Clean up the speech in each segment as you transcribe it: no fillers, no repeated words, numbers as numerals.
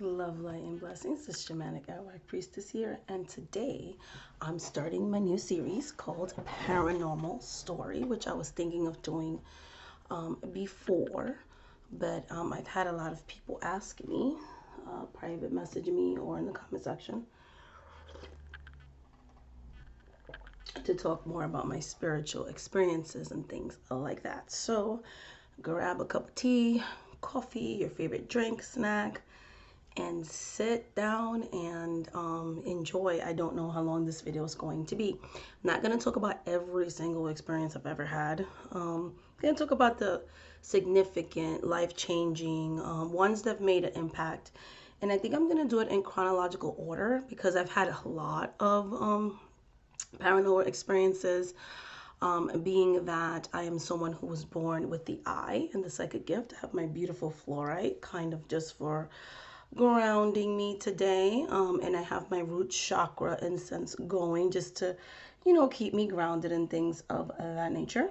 Love, light, and blessings. This Shamanic Arawak Priestess here, and today I'm starting my new series called Paranormal Story, which I was thinking of doing before, but I've had a lot of people ask me, private message me, or in the comment section to talk more about my spiritual experiences and things like that. So grab a cup of tea, coffee, your favorite drink, snack, and sit down and enjoy. I don't know how long this video is going to be. I'm not going to talk about every single experience I've ever had. I'm going to talk about the significant, life-changing ones that have made an impact. And I think I'm going to do it in chronological order because I've had a lot of paranormal experiences. Being that I am someone who was born with the eye and the psychic gift, I have my beautiful fluorite kind of just for grounding me today. And I have my root chakra incense going just to, keep me grounded and things of that nature.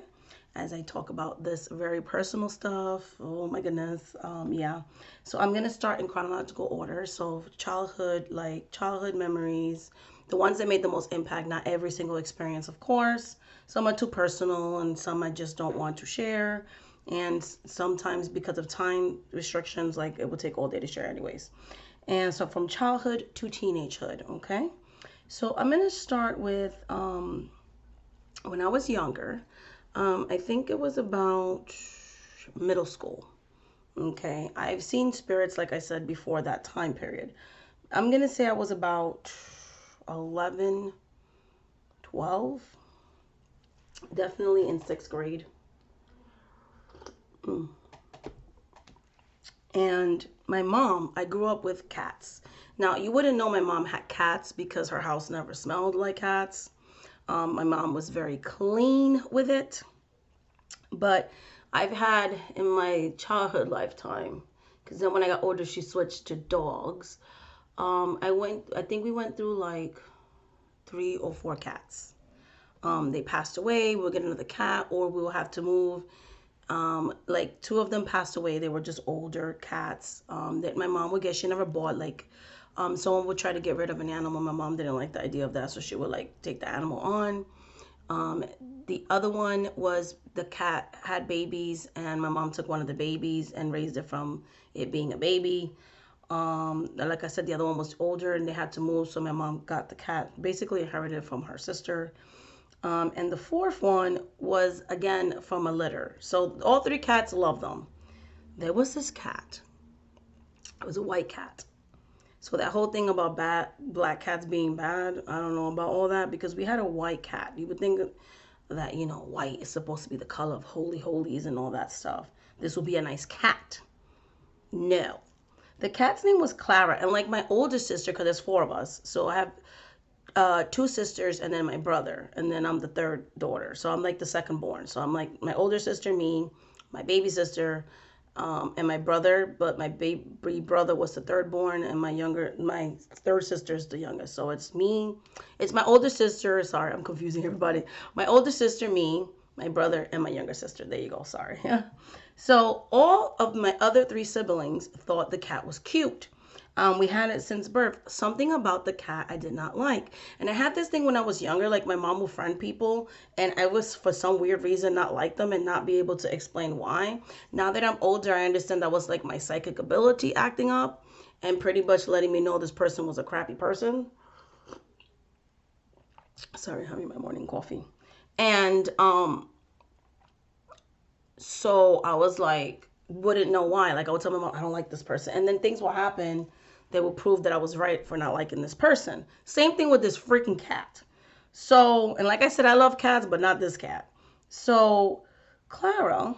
As I talk about this very personal stuff, oh my goodness, yeah. So I'm gonna start in chronological order. So childhood, like childhood memories, the ones that made the most impact. Not every single experience, of course. Some are too personal, and some I just don't want to share. And sometimes because of time restrictions, like it would take all day to share anyways. And so from childhood to teenagehood, okay? So I'm gonna start with when I was younger. I think it was about middle school. Okay, I've seen spirits, like I said before, that time period. I'm gonna say I was about 11, 12, definitely in sixth grade. Mm. And my mom, I grew up with cats. Now, you wouldn't know my mom had cats because her house never smelled like cats. My mom was very clean with it. But I've had in my childhood lifetime, because then when I got older, she switched to dogs. I think we went through like 3 or 4 cats. They passed away. We'll get another cat, or we'll have to move. Like 2 of them passed away. They were just older cats that my mom would get. She never bought like someone would try to get rid of an animal. My mom didn't like the idea of that, so she would like take the animal on. Um, the other one was the cat had babies, and my mom took one of the babies and raised it from it being a baby. Like I said, the other one was older and they had to move, so my mom got the cat, basically inherited it from her sister. And the fourth one was again from a litter. So all 3 cats love them. There was this cat. It was a white cat. So that whole thing about bad black cats being bad, I don't know about all that because we had a white cat. You would think that white is supposed to be the color of holy holies and all that stuff. This would be a nice cat. No, the cat's name was Clara, and like my older sister, because there's 4 of us, so I have 2 sisters and then my brother, and then I'm the third daughter. So I'm like the second born. So I'm like my older sister, me, my baby sister, and my brother. But my baby brother was the third born, and my third sister is the youngest. So it's me. It's my older sister. Sorry, I'm confusing everybody. My older sister, me, my brother, and my younger sister. There you go. Sorry. So all of my other 3 siblings thought the cat was cute. We had it since birth. Something about the cat I did not like. And I had this thing when I was younger, like my mom would friend people, and I was, for some weird reason, not like them and not be able to explain why. Now that I'm older, I understand that was like my psychic ability acting up and pretty much letting me know this person was a crappy person. Sorry, having my morning coffee. And so I was like, wouldn't know why. Like I would tell my mom, I don't like this person. And then things will happen that will prove that I was right for not liking this person. Same thing with this freaking cat. So, and like I said, I love cats, but not this cat. So Clara,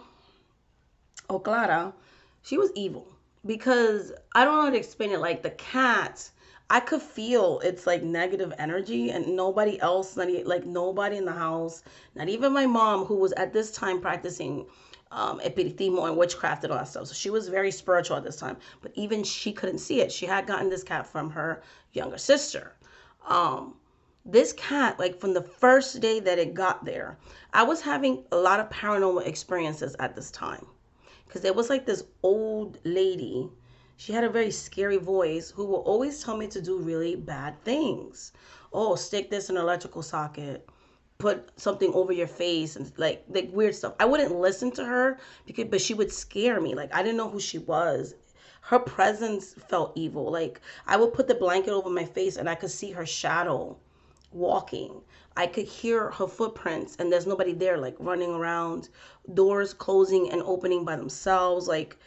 Clara, she was evil because I don't know how to explain it. Like the cat, I could feel it's like negative energy, and nobody else, like nobody in the house, not even my mom, who was at this time practicing epiritimo and witchcraft and all that stuff. So she was very spiritual at this time, but even she couldn't see it. She had gotten this cat from her younger sister. Um, this cat, like from the first day that it got there, I was having a lot of paranormal experiences at this time because there was like this old lady. She had a very scary voice who will always tell me to do really bad things. Oh, stick this in an electrical socket, put something over your face, and like weird stuff. I wouldn't listen to her because but she would scare me. Like I didn't know who she was. Her presence felt evil. Like I would put the blanket over my face and I could see her shadow walking. I could hear her footprints and there's nobody there, like running around, doors closing and opening by themselves. Like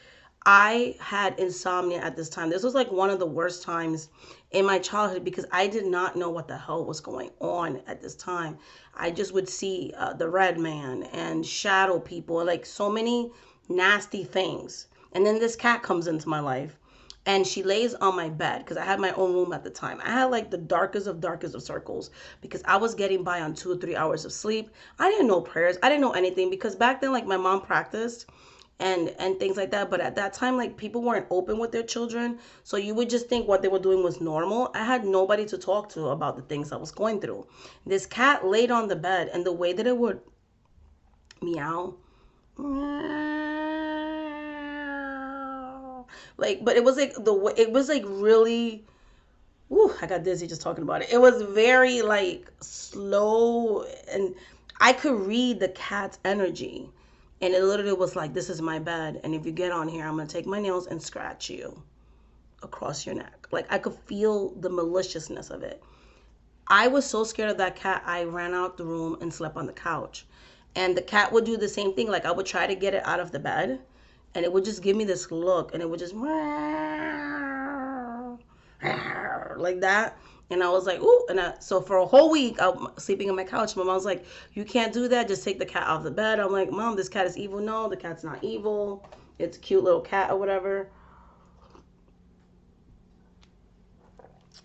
I had insomnia at this time. This was like one of the worst times in my childhood because I did not know what the hell was going on at this time. I just would see the red man and shadow people, like so many nasty things. And then this cat comes into my life and she lays on my bed because I had my own room at the time. I had like the darkest of circles because I was getting by on 2 or 3 hours of sleep. I didn't know prayers. I didn't know anything because back then, like my mom practiced and things like that. But at that time, like people weren't open with their children, so you would just think what they were doing was normal. I had nobody to talk to about the things I was going through. This cat laid on the bed, and the way that it would meow, like, but it was like it was like really. Ooh, I got dizzy just talking about it. It was very like slow, and I could read the cat's energy. And it literally was like, this is my bed. And if you get on here, I'm going to take my nails and scratch you across your neck. Like I could feel the maliciousness of it. I was so scared of that cat. I ran out the room and slept on the couch. And the cat would do the same thing. Like I would try to get it out of the bed and it would just give me this look and it would just like that. And I was like, ooh. So for a whole week, I'm sleeping on my couch. My mom's like, you can't do that. Just take the cat off the bed. I'm like, Mom, this cat is evil. No, the cat's not evil. It's a cute little cat or whatever.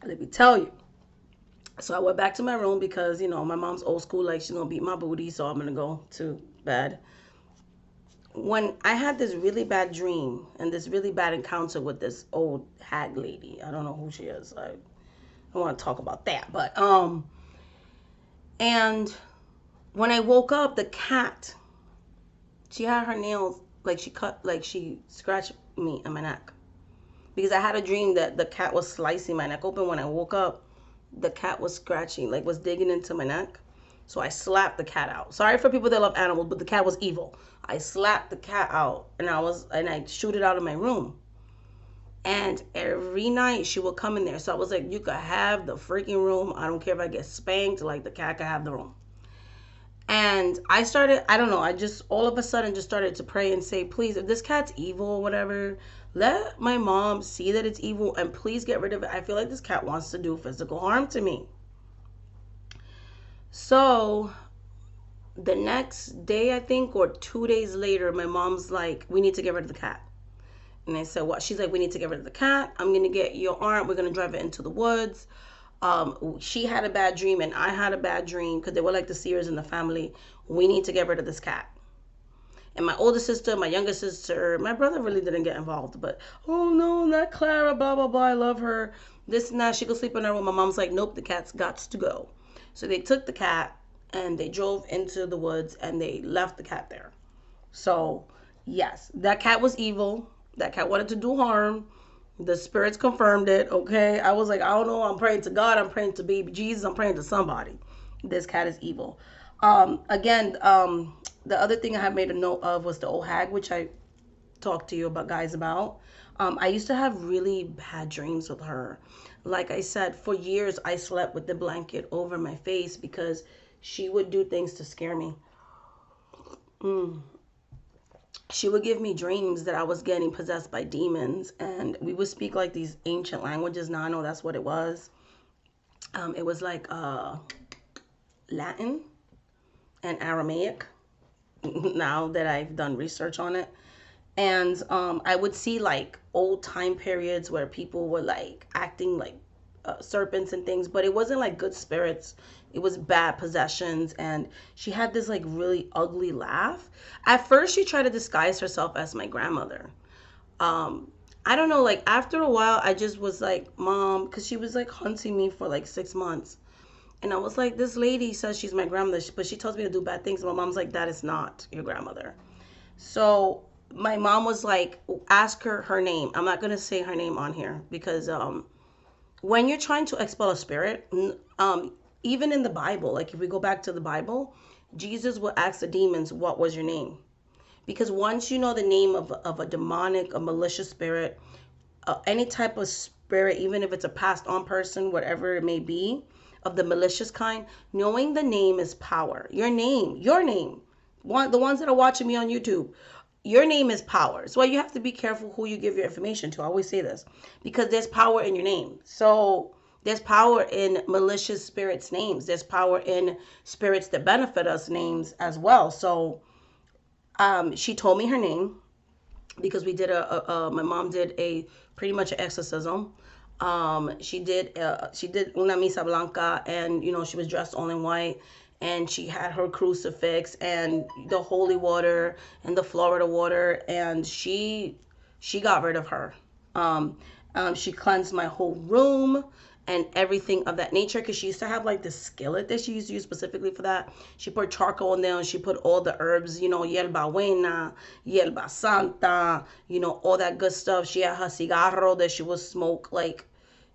Let me tell you. So I went back to my room because, you know, my mom's old school. Like, she's going to beat my booty. So I'm going to go to bed. When I had this really bad dream and this really bad encounter with this old hag lady. I don't know who she is. I want to talk about that, but and when I woke up, the cat, she had her nails like she scratched me in my neck because I had a dream that the cat was slicing my neck open. When I woke up, the cat was scratching, like was digging into my neck. So I slapped the cat out. Sorry for people that love animals, but the cat was evil. I slapped the cat out and I shoot it out of my room. And every night she would come in there. So I was like, you could have the freaking room. I don't care if I get spanked. Like the cat could have the room. And I started, I don't know, I just all of a sudden just started to pray and say, please, if this cat's evil or whatever, let my mom see that it's evil and please get rid of it. I feel like this cat wants to do physical harm to me. So the next day, I think, or 2 days later, my mom's like, we need to get rid of the cat. And I said, what? She's like, we need to get rid of the cat. I'm going to get your aunt. We're going to drive it into the woods. She had a bad dream and I had a bad dream because they were like the seers in the family. We need to get rid of this cat. And my older sister, my younger sister, my brother really didn't get involved. But, oh no, not Clara, blah, blah, blah. I love her. This and that. She could sleep in her room. My mom's like, nope, the cat's got to go. So they took the cat and they drove into the woods and they left the cat there. So, yes, that cat was evil. That cat wanted to do harm. The spirits confirmed it, okay? I was like, I don't know. I'm praying to God. I'm praying to baby Jesus. I'm praying to somebody. This cat is evil. The other thing I had made a note of was the old hag, which I talked to you about, guys, about. I used to have really bad dreams with her. Like I said, for years, I slept with the blanket over my face because she would do things to scare me. She would give me dreams that I was getting possessed by demons, and we would speak like these ancient languages. Now I know that's what it was. It was like Latin and Aramaic. Now that I've done research on it, and I would see like old time periods where people were like acting like serpents and things, but it wasn't like good spirits. It was bad possessions, and she had this like really ugly laugh. At first, she tried to disguise herself as my grandmother. I don't know, like after a while, I just was like, Mom, because she was like hunting me for like 6 months. And I was like, this lady says she's my grandmother, but she tells me to do bad things. My mom's like, that is not your grandmother. So my mom was like, ask her name. I'm not gonna say her name on here because when you're trying to expel a spirit, even in the Bible, like if we go back to the Bible, Jesus will ask the demons, what was your name? Because once you know the name of a demonic, a malicious spirit, any type of spirit, even if it's a passed on person, whatever it may be, of the malicious kind, knowing the name is power. Your name. The ones that are watching me on YouTube, your name is power. So you have to be careful who you give your information to. I always say this because there's power in your name. So there's power in malicious spirits' names. There's power in spirits that benefit us names as well. So she told me her name because we did my mom did a pretty much an exorcism. She did una misa blanca, and she was dressed all in white, and she had her crucifix and the holy water and the Florida water, and she got rid of her. Um, she cleansed my whole room and everything of that nature, because she used to have like this skillet that she used to use specifically for that. She put charcoal in there and she put all the herbs, hierba buena, hierba santa, all that good stuff. She had her cigarro that she would smoke like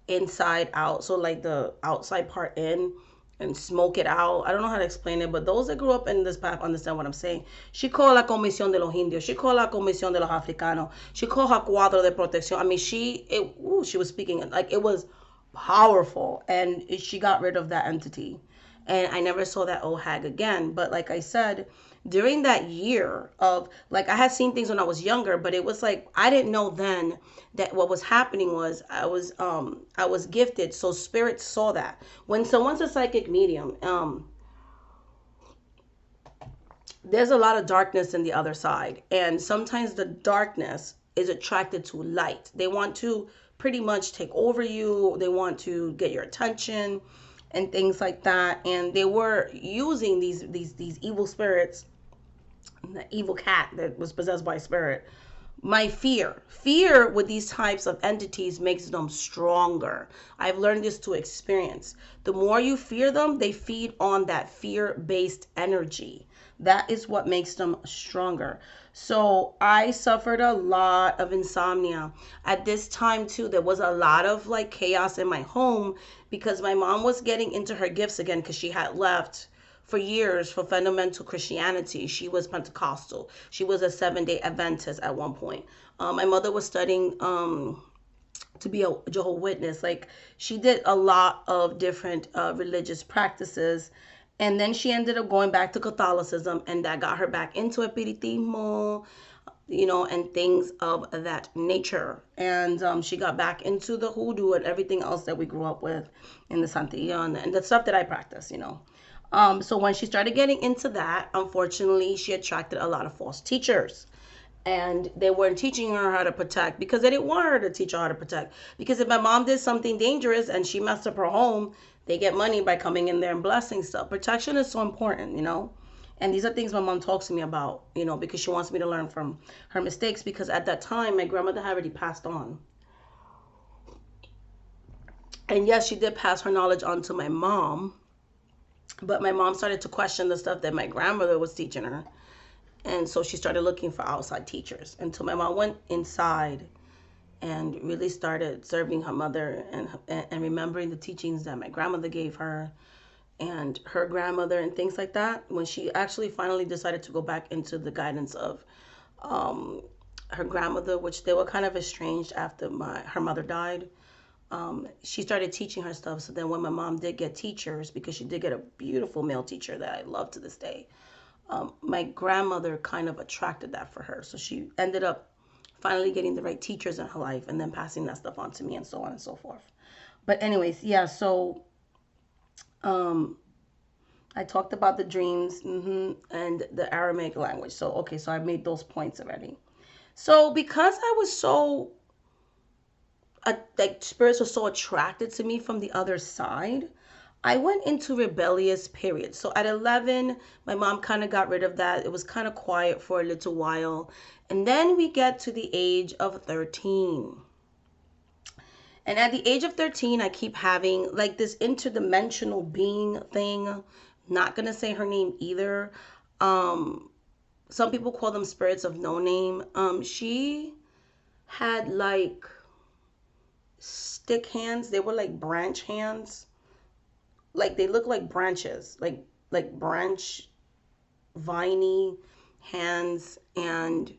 inside out, so like the outside part in and smoke it out. I don't know how to explain it, but those that grew up in this path understand what I'm saying. She called la Comisión de los Indios. She called la Comisión de los Africanos. She called her Cuadro de Protección. I mean, she was speaking like it was powerful, and she got rid of that entity. And I never saw that old hag again. But like I said, during that year of like I had seen things when I was younger, but it was like I didn't know then that what was happening was I was gifted, so spirits saw that. When someone's a psychic medium, there's a lot of darkness in the other side, and sometimes the darkness is attracted to light. They want to pretty much take over you. They want to get your attention and things like that. And they were using these evil spirits, the evil cat that was possessed by a spirit. My fear with these types of entities makes them stronger. I've learned this to experience. The more you fear them, they feed on that fear-based energy. That is what makes them stronger. So I suffered a lot of insomnia at this time too. There was a lot of like chaos in my home because my mom was getting into her gifts again, because she had left for years for fundamental Christianity. She was Pentecostal. She was a 7-day Adventist at one point. My mother was studying to be a Jehovah's Witness. Like she did a lot of different religious practices. And then she ended up going back to Catholicism, and that got her back into Espiritismo, and things of that nature. And she got back into the hoodoo and everything else that we grew up with in the Santeria and the stuff that I practice. So when she started getting into that, unfortunately, she attracted a lot of false teachers. And they weren't teaching her how to protect because they didn't want her to teach her how to protect. Because if my mom did something dangerous and she messed up her home, they get money by coming in there and blessing stuff. Protection is so important. And these are things my mom talks to me about, because she wants me to learn from her mistakes. Because at that time, my grandmother had already passed on. And yes, she did pass her knowledge on to my mom. But my mom started to question the stuff that my grandmother was teaching her. And so she started looking for outside teachers until my mom went inside and really started serving her mother and remembering the teachings that my grandmother gave her and her grandmother and things like that. When she actually finally decided to go back into the guidance of her grandmother, which they were kind of estranged after her mother died, she started teaching her stuff. So then when my mom did get teachers, because she did get a beautiful male teacher that I love to this day, my grandmother kind of attracted that for her. So she ended up finally getting the right teachers in her life and then passing that stuff on to me and so on and so forth. But anyways, yeah, so I talked about the dreams and the Aramaic language. So, okay, so I made those points already. So because I was so, like spirits were so attracted to me from the other side, I went into rebellious period. So at 11, my mom kind of got rid of that. It was kind of quiet for a little while. And then we get to the age of 13. And at the age of 13, I keep having like this interdimensional being thing. Not going to say her name either. Some people call them spirits of no name. She had like stick hands. They were like branch hands. Like they look like branches, like branch viney hands. And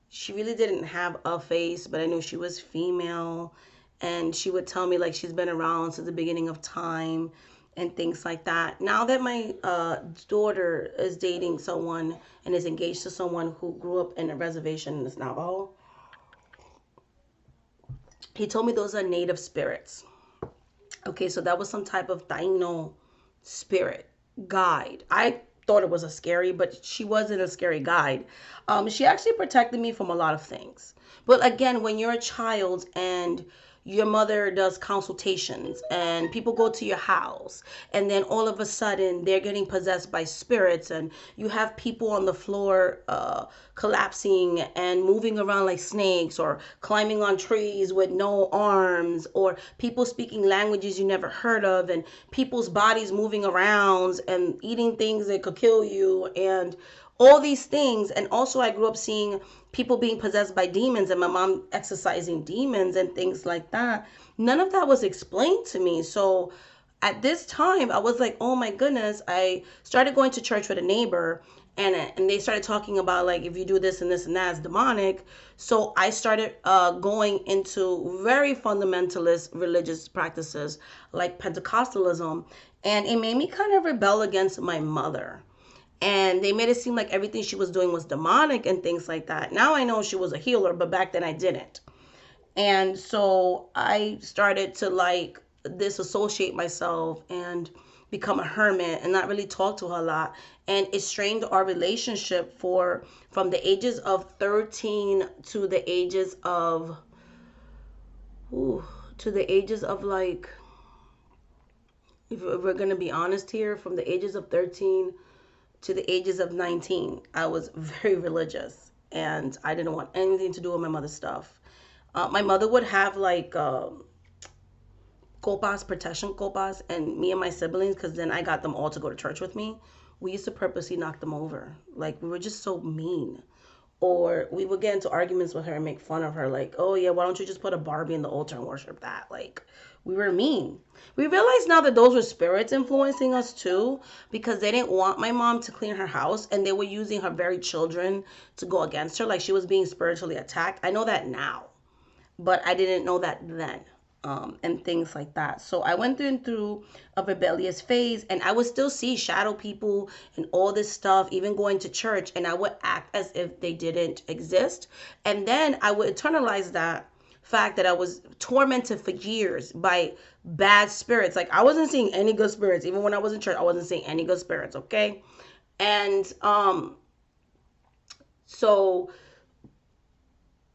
she really didn't have a face, but I knew she was female. And she would tell me like she's been around since the beginning of time and things like that. Now that my daughter is dating someone and is engaged to someone who grew up in a reservation in this Navajo, he told me those are native spirits. Okay, so that was some type of Taino spirit guide. I thought it was a scary, but she wasn't a scary guide. She actually protected me from a lot of things. But again, when you're a child and your mother does consultations and people go to your house and then all of a sudden they're getting possessed by spirits, and you have people on the floor collapsing and moving around like snakes, or climbing on trees with no arms, or people speaking languages you never heard of, and people's bodies moving around and eating things that could kill you, and all these things. And also I grew up seeing people being possessed by demons and my mom exorcising demons and things like that. None of that was explained to me. So at this time I was like, oh my goodness. I started going to church with a neighbor, and they started talking about like, if you do this and this and that, it's demonic. So I started going into very fundamentalist religious practices like Pentecostalism, and it made me kind of rebel against my mother, and they made it seem like everything she was doing was demonic and things like that. Now I know she was a healer, but back then I didn't. And so I started to like disassociate myself and become a hermit and not really talk to her a lot. And it strained our relationship for from the ages of 13 to the ages of ooh, to the ages of like, if we're gonna be honest here, from the ages of 13 to the ages of 19, I was very religious and I didn't want anything to do with my mother's stuff. My mother would have like copas, protection copas, and me and my siblings, because then I got them all to go to church with me. We used to purposely knock them over. Like we were just so mean. Or we would get into arguments with her and make fun of her, like, oh yeah, why don't you just put a Barbie in the altar and worship that? Like, we were mean. We realize now that those were spirits influencing us too, because they didn't want my mom to clean her house and they were using her very children to go against her. Like she was being spiritually attacked. I know that now, but I didn't know that then. And things like that. So I went through a rebellious phase, and I would still see shadow people and all this stuff, even going to church, and I would act as if they didn't exist. And then I would internalize that fact that I was tormented for years by bad spirits. Like I wasn't seeing any good spirits. Even when I was in church, I wasn't seeing any good spirits, okay? And so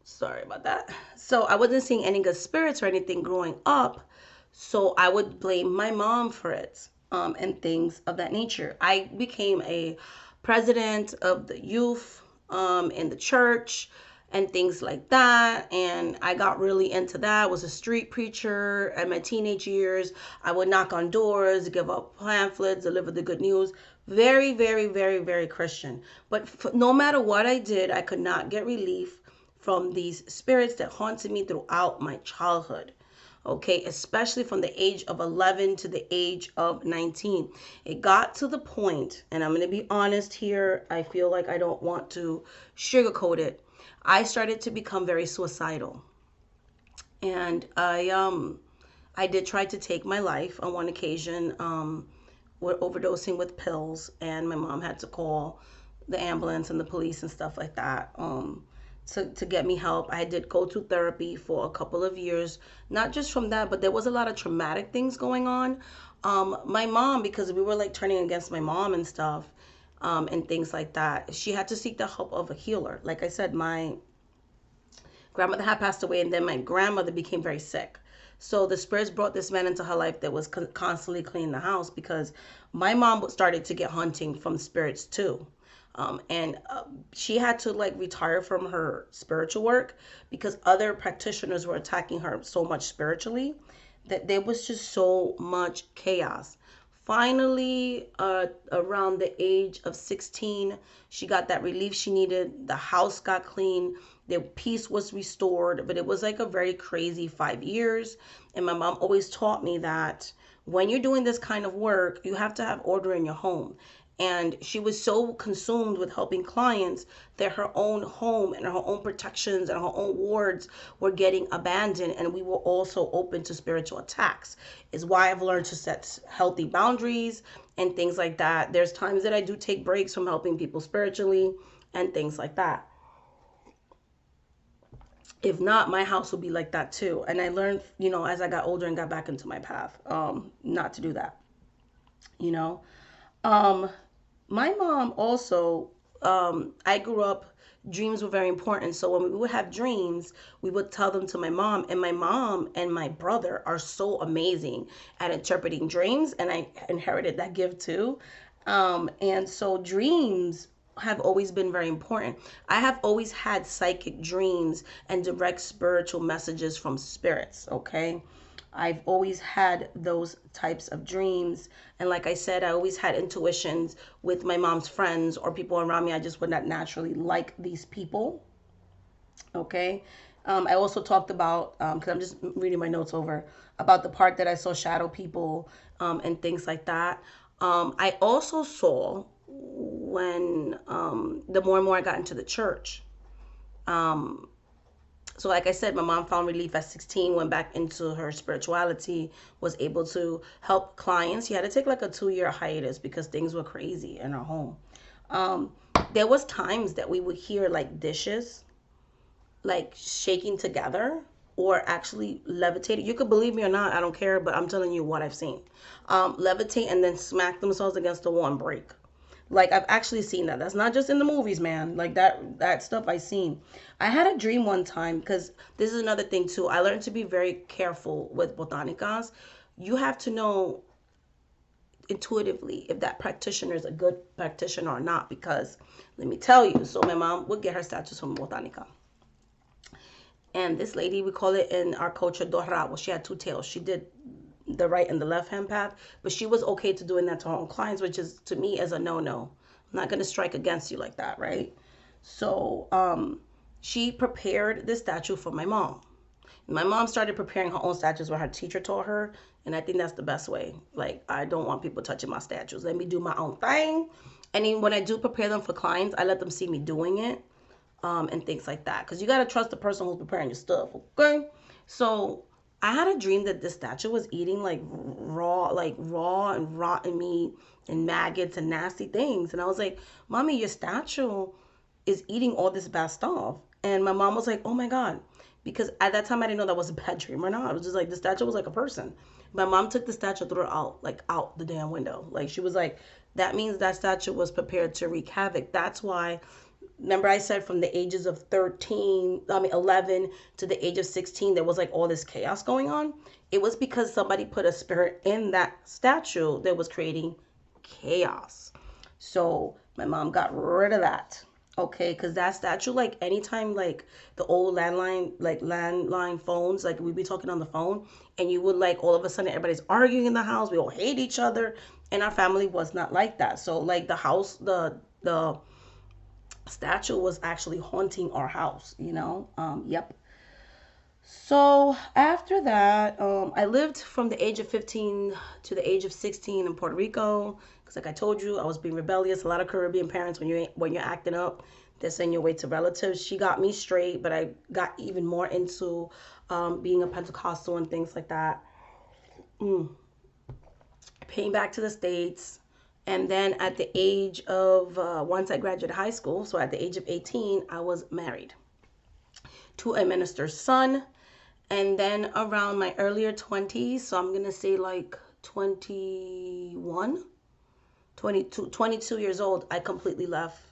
sorry about that. So I wasn't seeing any good spirits or anything growing up. So I would blame my mom for it, and things of that nature. I became a president of the youth in the church and things like that. And I got really into that. I was a street preacher in my teenage years. I would knock on doors, give up pamphlets, deliver the good news. Very, very, very, very Christian. But no matter what I did, I could not get relief from these spirits that haunted me throughout my childhood. Okay, especially from the age of 11 to the age of 19. It got to the point, and I'm going to be honest here, I feel like I don't want to sugarcoat it. I started to become very suicidal. And I did try to take my life on one occasion, with overdosing with pills, and my mom had to call the ambulance and the police and stuff like that. To get me help. I did go to therapy for a couple of years, not just from that, but there was a lot of traumatic things going on. My mom, because we were like turning against my mom and stuff, and things like that, she had to seek the help of a healer. Like I said, my grandmother had passed away, and then my grandmother became very sick. So the spirits brought this man into her life that was constantly cleaning the house, because my mom started to get haunting from spirits too. And she had to like retire from her spiritual work because other practitioners were attacking her so much spiritually that there was just so much chaos finally, around the age of 16, she got that relief she needed. The house got clean. The peace was restored. But it was like a very crazy 5 years. And my mom always taught me that when you're doing this kind of work, you have to have order in your home. And she was so consumed with helping clients that her own home and her own protections and her own wards were getting abandoned, and we were also open to spiritual attacks. Is why I've learned to set healthy boundaries and things like that. There's times that I do take breaks from helping people spiritually and things like that. If not, my house will be like that too. And I learned, as I got older and got back into my path, not to do that, you know. Um, my mom also, I grew up, dreams were very important. So when we would have dreams, we would tell them to my mom. And my mom and my brother are so amazing at interpreting dreams. And I inherited that gift too. And so dreams have always been very important. I have always had psychic dreams and direct spiritual messages from spirits, okay? I've always had those types of dreams. And like I said, I always had intuitions with my mom's friends or people around me. I just would not naturally like these people. Okay. I also talked about, because I'm just reading my notes over, about the part that I saw shadow people and things like that. I also saw when the more and more I got into the church. Um, so like I said, my mom found relief at 16, went back into her spirituality, was able to help clients. She had to take like a 2 year hiatus because things were crazy in her home. Um, there was times that we would hear like dishes like shaking together or actually levitating. You could believe me or not, I don't care, but I'm telling you what I've seen. Levitate and then smack themselves against the wall and break. Like I've actually seen that. That's not just in the movies, man. Like that stuff I seen. I had a dream one time because this is another thing too. I learned to be very careful with botanicas. You have to know intuitively if that practitioner is a good practitioner or not, because let me tell you. So my mom would get her statues from botanica. And this lady, we call it in our culture dorra. Well, she had two tails. She did the right and the left hand path, but she was okay to doing that to her own clients, which is to me as a no. I'm not gonna strike against you like that, right? So she prepared this statue for my mom. My mom started preparing her own statues where her teacher taught her, and I think that's the best way. Like I don't want people touching my statues. Let me do my own thing. And then when I do prepare them for clients, I let them see me doing it, and things like that. Because you got to trust the person who's preparing your stuff, okay? So I had a dream that this statue was eating like raw and rotten meat and maggots and nasty things. And I was like, Mommy, your statue is eating all this bad stuff. And my mom was like, oh my God. Because at that time I didn't know that was a bad dream or not. I was just like, the statue was like a person. My mom took the statue, threw it out, like out the damn window. Like she was like, that means that statue was prepared to wreak havoc. That's why, remember I said from the ages of 11 to the age of 16, there was like all this chaos going on. It was because somebody put a spirit in that statue that was creating chaos. So my mom got rid of that. Okay, because that statue, like anytime, like the old landline phones, like we'd be talking on the phone, and you would like all of a sudden everybody's arguing in the house. We all hate each other, and our family was not like that. So like the house, the statue was actually haunting our house. Yep. So after that, I lived from the age of 15 to the age of 16 in Puerto Rico. Because like I told you, I was being rebellious. A lot of Caribbean parents, when you're acting up, they send you away to relatives. She got me straight, but I got even more into being a Pentecostal and things like that. Mm. Came back to the States. And then at the age of, once I graduated high school, so at the age of 18, I was married to a minister's son. And then around my earlier 20s, so I'm going to say like 21, 22 years old, I completely left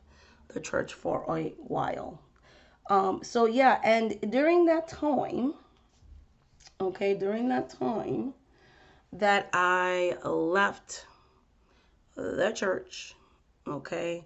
the church for a while. So yeah, and during that time, okay, during that time that I left the church, okay,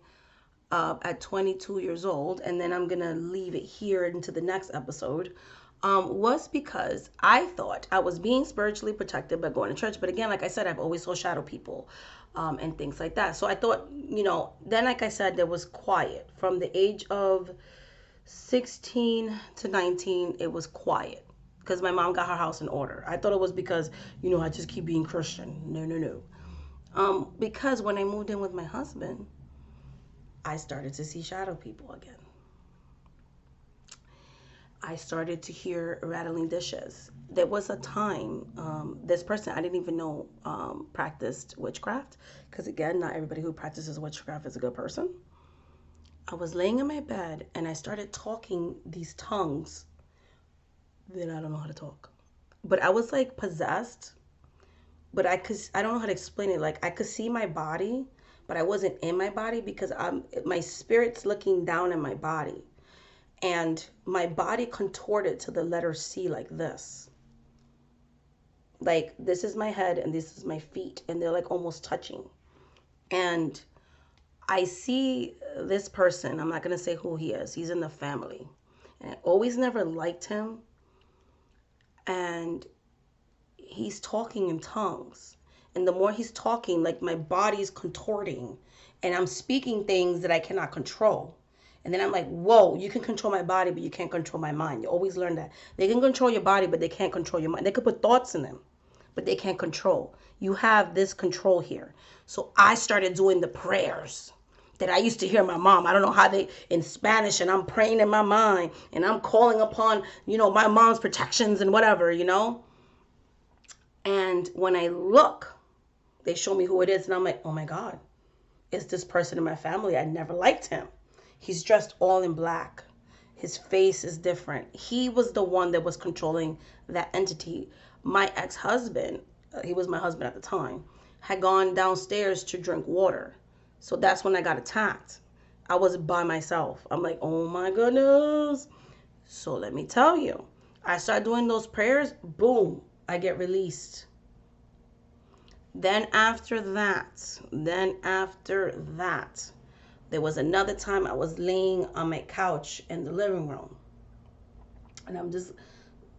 at 22 years old, and then I'm gonna leave it here into the next episode. was because I thought I was being spiritually protected by going to church. But again, like I said, I've always saw shadow people and things like that. So I thought, then like I said, there was quiet. From the age of 16 to 19, it was quiet because my mom got her house in order. I thought it was because, I just keep being Christian. No, no, no. Because when I moved in with my husband, I started to see shadow people again. I started to hear rattling dishes. There was a time, this person I didn't even know practiced witchcraft, because again, not everybody who practices witchcraft is a good person. I was laying in my bed and I started talking these tongues that I don't know how to talk. But I was like possessed, but I don't know how to explain it. Like I could see my body, but I wasn't in my body because my spirit's looking down at my body. And my body contorted to the letter C like this. Like this is my head and this is my feet, and they're like almost touching. And I see this person, I'm not going to say who he is. He's in the family. And I always never liked him. And he's talking in tongues. And the more he's talking, like my body's contorting and I'm speaking things that I cannot control. And then I'm like, whoa, you can control my body, but you can't control my mind. You always learn that. They can control your body, but they can't control your mind. They could put thoughts in them, but they can't control. You have this control here. So I started doing the prayers that I used to hear my mom. I don't know how they, in Spanish, and I'm praying in my mind, and I'm calling upon, my mom's protections and whatever, And when I look, they show me who it is, and I'm like, oh my God, it's this person in my family. I never liked him. He's dressed all in black. His face is different. He was the one that was controlling that entity. My ex-husband, he was my husband at the time, had gone downstairs to drink water. So that's when I got attacked. I was by myself. I'm like, oh my goodness. So let me tell you, I start doing those prayers, boom, I get released. Then after that, there was another time I was laying on my couch in the living room. And I'm just,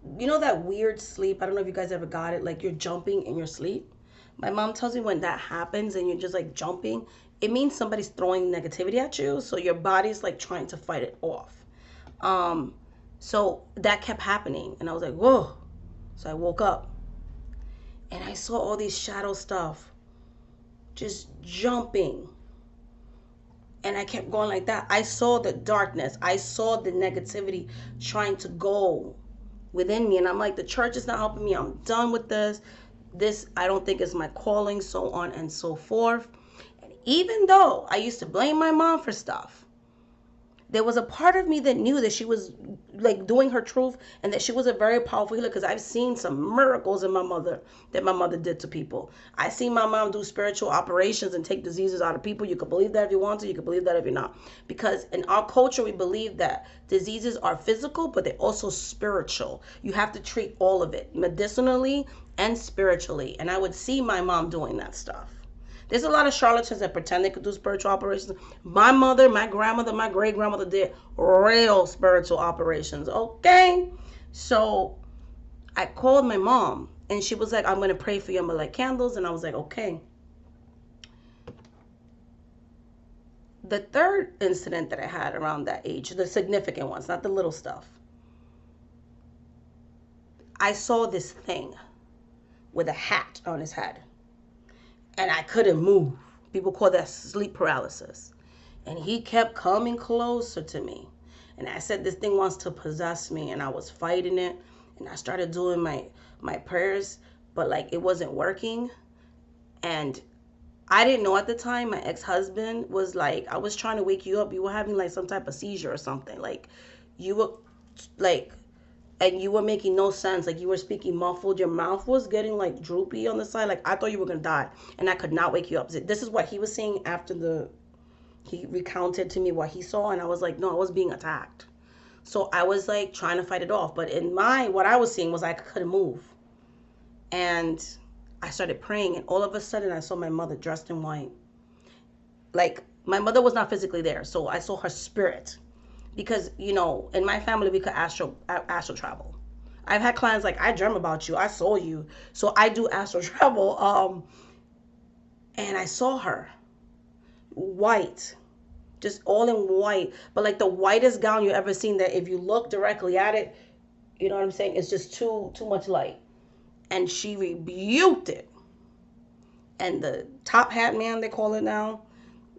that weird sleep. I don't know if you guys ever got it. Like you're jumping in your sleep. My mom tells me when that happens and you're just like jumping, it means somebody's throwing negativity at you. So your body's like trying to fight it off. So that kept happening. And I was like, whoa. So I woke up and I saw all these shadow stuff just jumping. And I kept going like that. I saw the darkness. I saw the negativity trying to go within me. And I'm like, the church is not helping me. I'm done with this. This, I don't think is my calling, so on and so forth. And even though I used to blame my mom for stuff, there was a part of me that knew that she was like doing her truth and that she was a very powerful healer, because I've seen some miracles in my mother that my mother did to people. I seen my mom do spiritual operations and take diseases out of people. You can believe that if you want to, you can believe that if you're not. Because in our culture, we believe that diseases are physical, but they're also spiritual. You have to treat all of it medicinally and spiritually. And I would see my mom doing that stuff. There's a lot of charlatans that pretend they could do spiritual operations. My mother, my grandmother, my great-grandmother did real spiritual operations, okay? So I called my mom, and she was like, I'm going to pray for you. I'm going to light candles. And I was like, okay. The third incident that I had around that age, the significant ones, not the little stuff, I saw this thing with a hat on his head. And I couldn't move. People call that sleep paralysis. And he kept coming closer to me. And I said, this thing wants to possess me. And I was fighting it. And I started doing my prayers, but like it wasn't working. And I didn't know at the time, my ex-husband was like, I was trying to wake you up. You were having like some type of seizure or something. Like you were like, and you were making no sense. Like you were speaking muffled. Your mouth was getting like droopy on the side. Like I thought you were going to die, and I could not wake you up. This is what he was saying after he recounted to me what he saw. And I was like, no, I was being attacked. So I was like trying to fight it off. But in what I was seeing was I couldn't move. And I started praying, and all of a sudden I saw my mother dressed in white. Like my mother was not physically there. So I saw her spirit. Because, in my family, we could astral travel. I've had clients like, I dream about you, I saw you. So I do astral travel. And I saw her, white, just all in white, but like the whitest gown you ever seen. That if you look directly at it, you know what I'm saying, it's just too much light. And she rebuked it. And the top hat man, they call it now,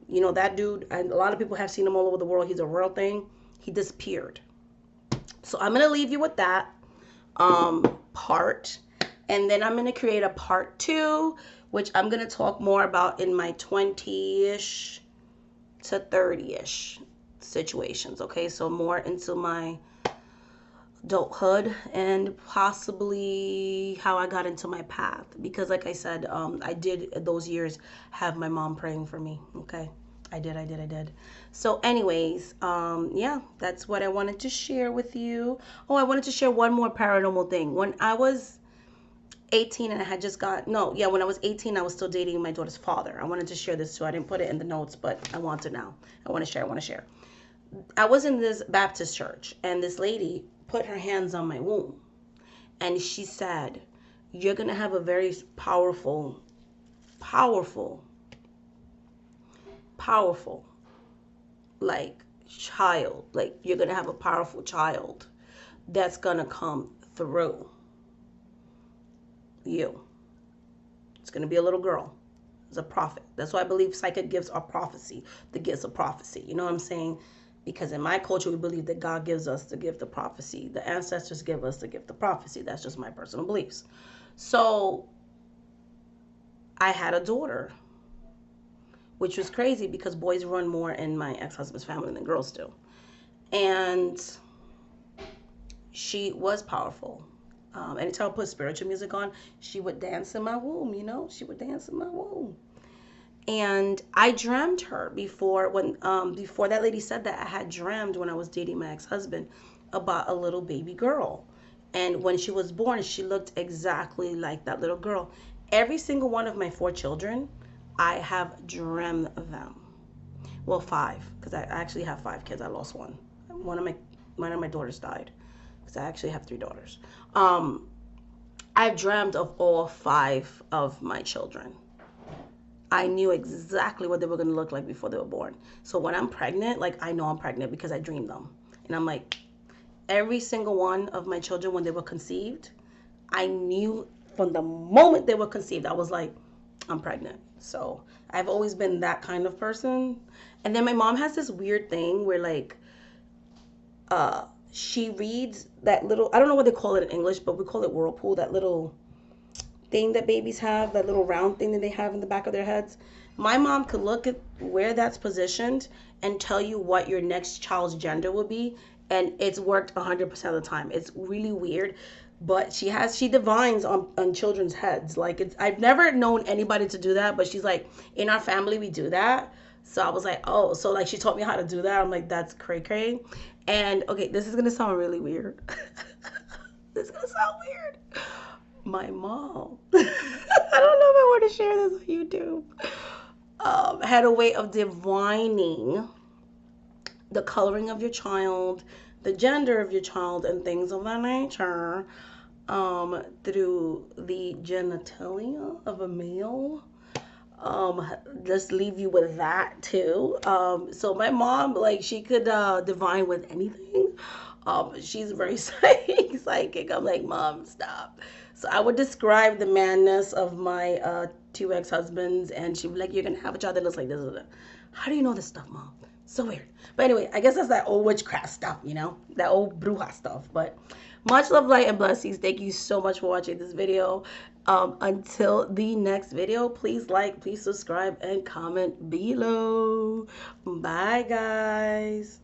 you know, that dude, and a lot of people have seen him all over the world. He's a real thing. He disappeared. So I'm gonna leave you with that part, and then I'm gonna create a part 2, which I'm gonna talk more about in my 20ish to 30ish situations. Okay, so more into my adulthood and possibly how I got into my path, because like I said, I did those years have my mom praying for me. Okay, I did. So anyways, yeah, that's what I wanted to share with you. Oh, I wanted to share one more paranormal thing. When I was 18 and I had just got, no, yeah, when I was 18, I was still dating my daughter's father. I wanted to share this too. I didn't put it in the notes, but I want to now. I want to share. I was in this Baptist church, and this lady put her hands on my womb, and she said, you're going to have a very powerful, like, child. Like, you're going to have a powerful child that's going to come through you. It's going to be a little girl. It's a prophet. That's why I believe psychic gifts are prophecy, the gifts of prophecy. You know what I'm saying? Because in my culture, we believe that God gives us the gift of prophecy. The ancestors give us the gift of prophecy. That's just my personal beliefs. So I had a daughter, which was crazy because boys run more in my ex-husband's family than girls do. And she was powerful. Anytime I put spiritual music on, she would dance in my womb, you know? She would dance in my womb. And I dreamt her before that lady said that. I had dreamt when I was dating my ex-husband about a little baby girl. And when she was born, she looked exactly like that little girl. Every single one of my 4 children, I have dreamt them. Well, 5, because I actually have 5 kids. I lost one. One of my daughters died, because I actually have 3 daughters. I've dreamt of all 5 of my children. I knew exactly what they were going to look like before they were born. So when I'm pregnant, like, I know I'm pregnant because I dreamed them. And I'm like, every single one of my children, when they were conceived, I knew from the moment they were conceived, I was like, I'm pregnant. So I've always been that kind of person. And then my mom has this weird thing where, like, she reads that little, I don't know what they call it in English, but we call it whirlpool, that little thing that babies have, that little round thing that they have in the back of their heads. My mom could look at where that's positioned and tell you what your next child's gender will be, and it's worked 100% of the time. It's really weird, but she divines on children's heads. Like, I've never known anybody to do that, but she's like, in our family we do that. So I was like, oh, so like she taught me how to do that. I'm like, that's cray cray. And okay, this is gonna sound really weird. This is gonna sound weird. My mom, I don't know if I want to share this on YouTube, had a way of divining the coloring of your child, the gender of your child, and things of that nature, through the genitalia of a male. Just leave you with that too. So my mom, like, she could divine with anything. She's very psychic. I'm like, Mom, stop. So I would describe the madness of my 2 ex-husbands, and she'd be like, you're gonna have a child that looks like this. How do you know this stuff, Mom? So weird. But anyway, I guess that's that old witchcraft stuff, you know, that old bruja stuff. But much love, light, and blessings. Thank you so much for watching this video. Until the next video, please like, please subscribe, and comment below. Bye, guys.